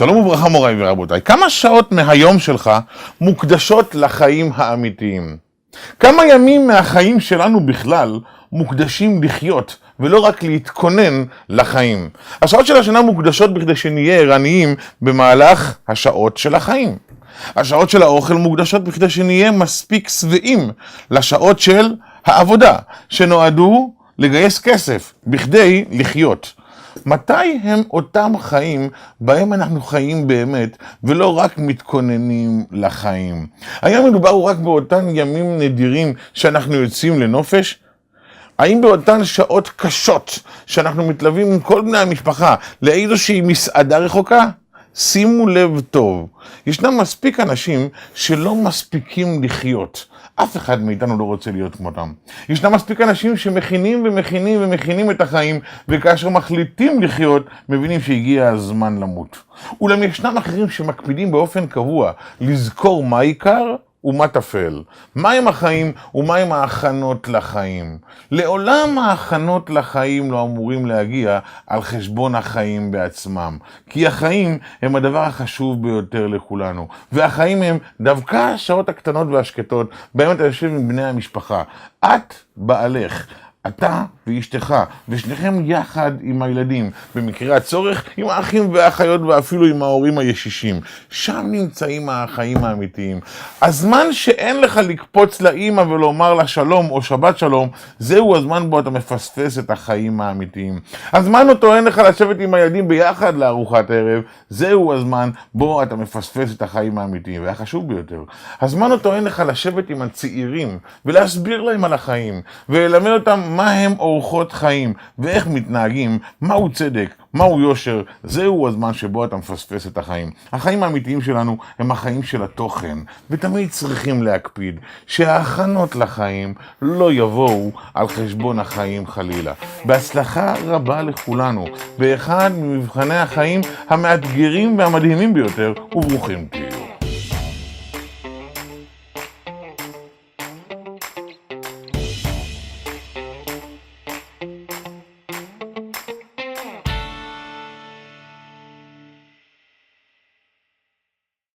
שלום וברכה מוריי ורבותיי, כמה שעות מהיום שלך מוקדשות לחיים האמיתיים? כמה ימים מהחיים שלנו בכלל מוקדשים לחיות ולא רק להתכונן לחיים? השעות של השנה מוקדשות בכדי שנהיה ערניים במהלך השעות של החיים. השעות של האוכל מוקדשות בכדי שנהיה מספיק שבעים לשעות של העבודה, שנועדו לגייס כסף בכדי לחיות. מתי הם אותם חיים בהם אנחנו חיים באמת ולא רק מתכוננים לחיים? האם מדובר רק באותן ימים נדירים שאנחנו יוצאים לנופש? האם באותן שעות קשות שאנחנו מתלווים עם כל בני המשפחה לאיזושהי מסעדה רחוקה? שימו לב טוב, ישנם מספיק אנשים שלא מספיקים לחיות. אף אחד מאיתנו לא רוצה להיות כמותם. ישנם מספיק אנשים שמכינים את החיים, וכאשר מחליטים לחיות, מבינים שהגיע הזמן למות. אולם ישנם אחרים שמקפידים באופן קבוע לזכור מה עיקר ומה טפל. מהם החיים ומהם ההכנות לחיים. לעולם ההכנות לחיים לא אמורים להגיע על חשבון החיים בעצמם. כי החיים הם הדבר החשוב ביותר לכולנו. והחיים הם דווקא השעות הקטנות והשקטות בהם אתה יושב עם בני המשפחה. את בעלך, אתה ואשתך, ושניכם יחד עם הילדים, במקרה הצורך עם האחים והאחיות ואפילו עם ההורים הישישים. שם נמצאים החיים האמיתיים. הזמן שאין לך לקפוץ לאמא ולומר לה שלום או שבת שלום, זהו הזמן בו אתה מפספס את החיים האמיתיים. הזמן אותו אין לך לשבת עם הילדים ביחד לארוחת ערב, זהו הזמן בו אתה מפספס את החיים האמיתיים. והחשוב ביותר, הזמן אותו אין לך לשבת עם הצעירים ולהסביר להם על החיים וללמד אותם מה הם אורחות חיים ואיך מתנהגים, מהו צדק, מהו יושר. זהו הזמן שבו אתה מפספס את החיים. החיים האמיתיים שלנו הם החיים של התוכן, ותמיד צריכים להקפיד שההכנות לחיים לא יבואו על חשבון החיים חלילה. בהצלחה רבה לכולנו באחד ממבחני החיים המאתגרים והמדהימים ביותר, וברוכים תהיו.